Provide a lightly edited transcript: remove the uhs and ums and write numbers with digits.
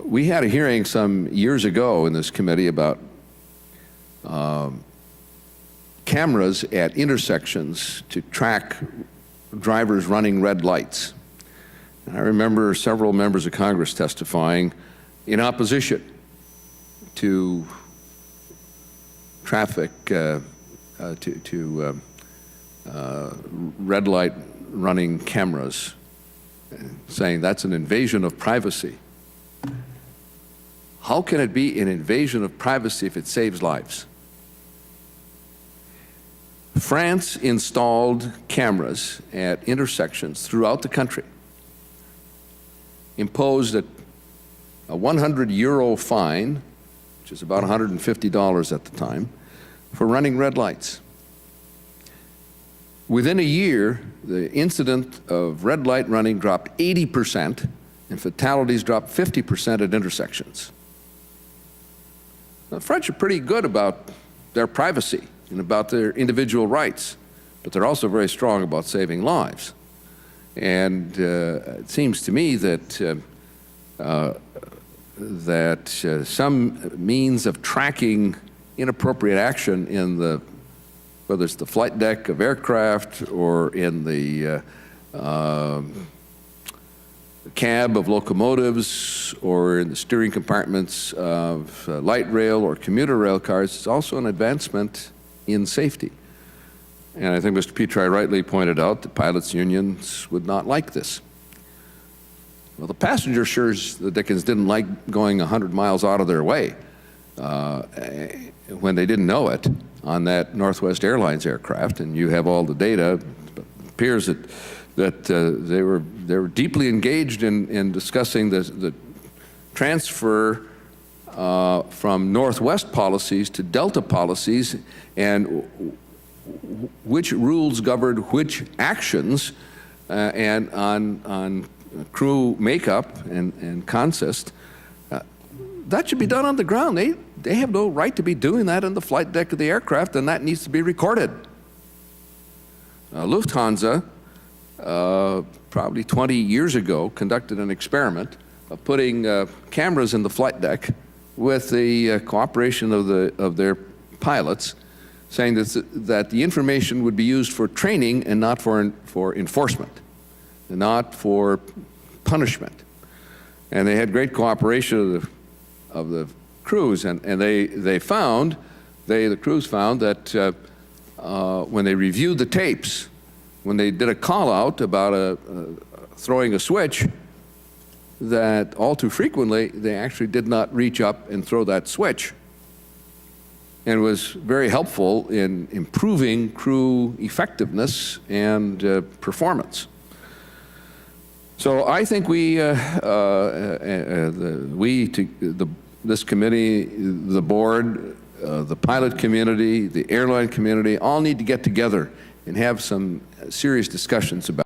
We had a hearing some years ago in this committee about cameras at intersections to track drivers running red lights. And I remember several members of Congress testifying in opposition to traffic, red light running cameras, saying that's an invasion of privacy. How can it be an invasion of privacy if it saves lives? France installed cameras at intersections throughout the country, imposed a 100 € fine, which is about $150 at the time, for running red lights. Within a year, the incident of red light running dropped 80%, and fatalities dropped 50% at intersections. Now, the French are pretty good about their privacy and about their individual rights, but they're also very strong about saving lives. And it seems to me that some means of tracking inappropriate action in the, whether it's the flight deck of aircraft or in the cab of locomotives or in the steering compartments of light rail or commuter rail cars, is also an advancement in safety. And I think Mr. Petri rightly pointed out that pilots' unions would not like this. Well, the passengers sure as the dickens didn't like going 100 miles out of their way when they didn't know it on that Northwest Airlines aircraft, and you have all the data. It appears that they were deeply engaged in discussing the transfer from Northwest policies to Delta policies, and which rules governed which actions, and on crew makeup and consist. That should be done on the ground. They have no right to be doing that on the flight deck of the aircraft, and that needs to be recorded. Lufthansa, probably 20 years ago, conducted an experiment of putting cameras in the flight deck with the cooperation of their pilots, saying that the information would be used for training and not for enforcement, and not for punishment. And they had great cooperation of the crews, and the crews found that when they reviewed the tapes, when they did a call out about throwing a switch, that all too frequently they actually did not reach up and throw that switch. And it was very helpful in improving crew effectiveness and performance. So I think this committee, the board, the pilot community, the airline community, all need to get together and have some serious discussions about